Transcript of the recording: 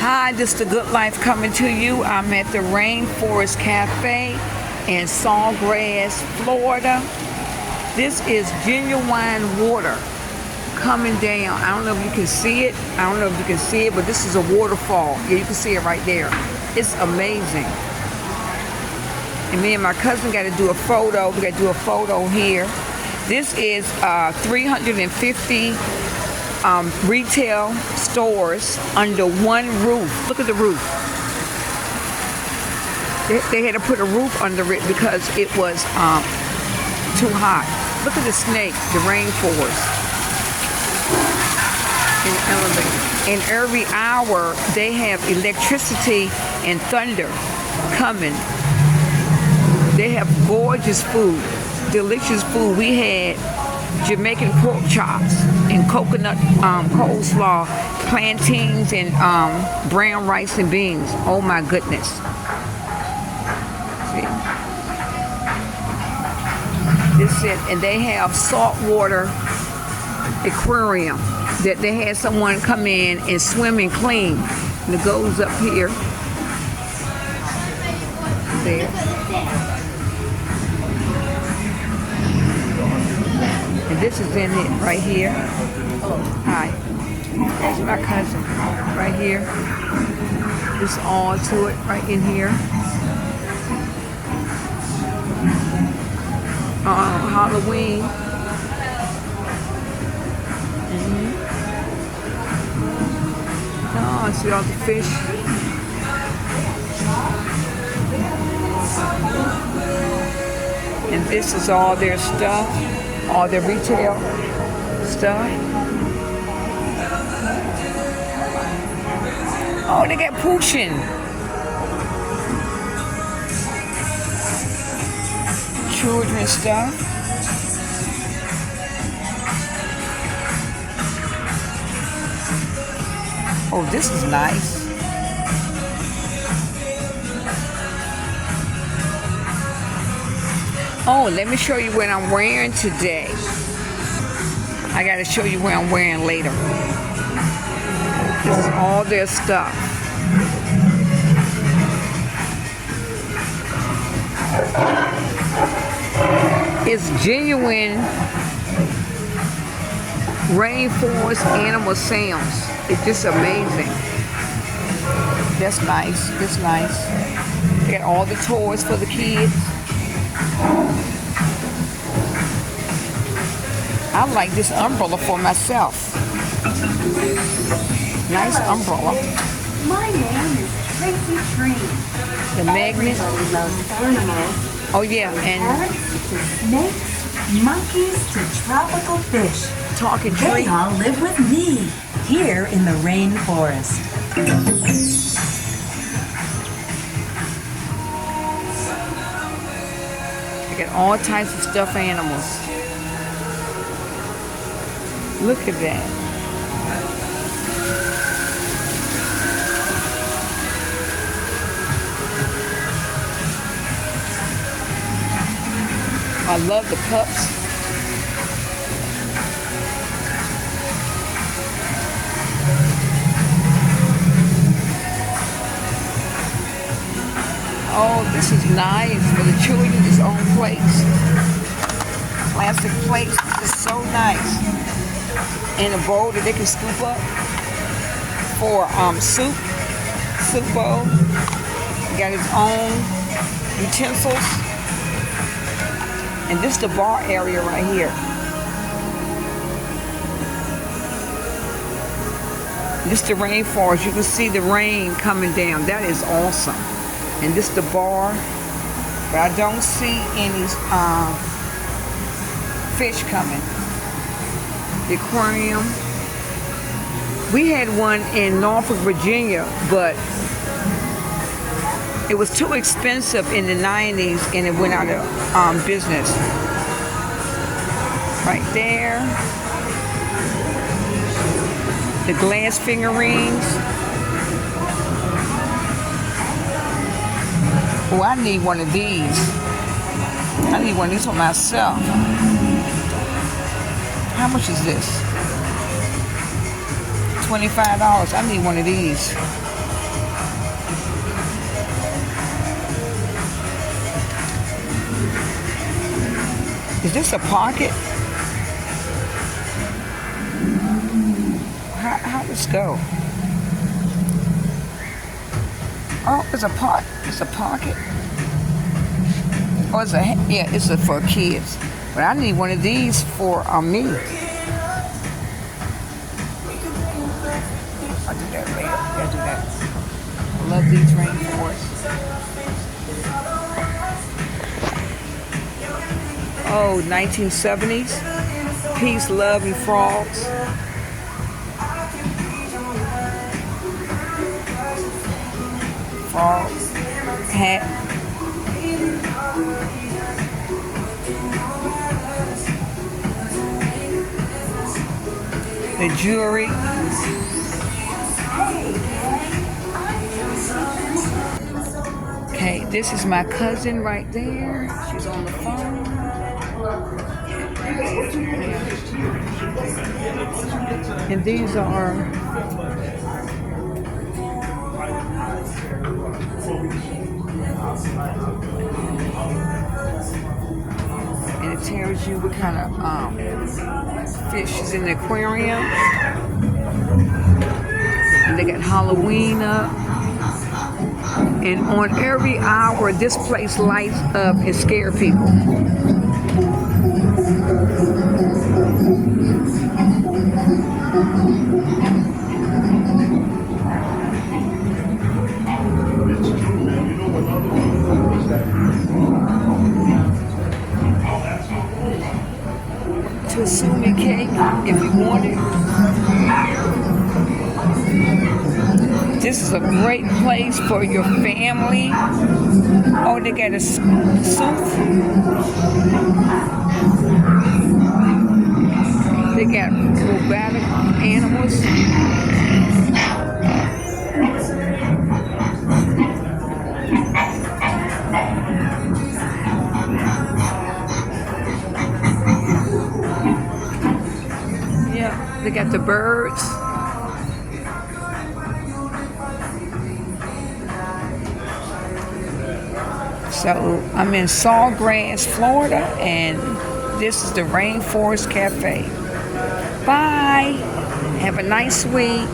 Hi, this is The Good Life coming to you. I'm at the Rainforest Cafe in Sawgrass, Florida. This is genuine water coming down. I don't know if you can see it. But this is a waterfall. Yeah, you can see it right there. It's amazing. And me and my cousin got to do a photo. We got to do a photo here. This is 350 retail stores under one roof. Look at the roof. They had to put a roof under it because it was too hot. Look at the snake, the rainforest. And every hour they have electricity and thunder coming. They have gorgeous food, delicious food. We had Jamaican pork chops and coconut coleslaw, plantains and brown rice and beans. Oh my goodness. See? This is, and they have saltwater aquarium that they had someone come in and swim and clean. And it goes up here. There. And this is in it right here. Hi. That's my cousin. Right here. This all to it right in here. Halloween. Oh, I see all the fish. And this is all their stuff. All their retail stuff. Oh, they got poochin. Children's stuff. Oh, this is nice. Oh, let me show you what I'm wearing today. I gotta show you what I'm wearing later. This is all their stuff. It's genuine rainforest animal sounds. It's just amazing. That's nice. That's nice. They got all the toys for the kids. I like this umbrella for myself. Nice umbrella. My name is Tracy Tree. The magnet. Everybody loves animals. Oh yeah, From and parrots to snakes, monkeys to tropical fish. talking They tree. all live with me here in the rainforest. They got all types of stuffed animals. Look at that. I love the cups. Oh, this is nice for the children. His own plates. Plastic plates. This is so nice. In a bowl that they can scoop up for soup bowl. He got his own utensils. And this is the bar area right here. This is the rainforest. You can see the rain coming down. That is awesome. And this is the bar. But I don't see any fish coming. The aquarium. We had one in Norfolk, Virginia, but it was too expensive in the 90s and it went out of business. Right there. The glass figurines. Oh, I need one of these. I need one of these for myself. How much is this? $25. I need one of these. Is this a pocket? How does this go? Oh, it's a pot. It's a pocket. Oh, yeah, it's for kids. But I need one of these for me. I'll do that later. I'll do that. I love these rainforests. Oh, 1970s. Peace, love, and frogs. Frogs. Hat. The jewelry. Okay, this is my cousin right there. She's on the phone. And these are and it tells you what kind of fish is in the aquarium. And they got Halloween up. And on every hour, this place lights up and scare people. Tasumi cake, if you want it. This is a great place for your family. Oh, they got a soup. They got robotic animals. Yeah, they got the birds. So I'm in Sawgrass, Florida, and this is the Rainforest Cafe. Bye. Have a nice week.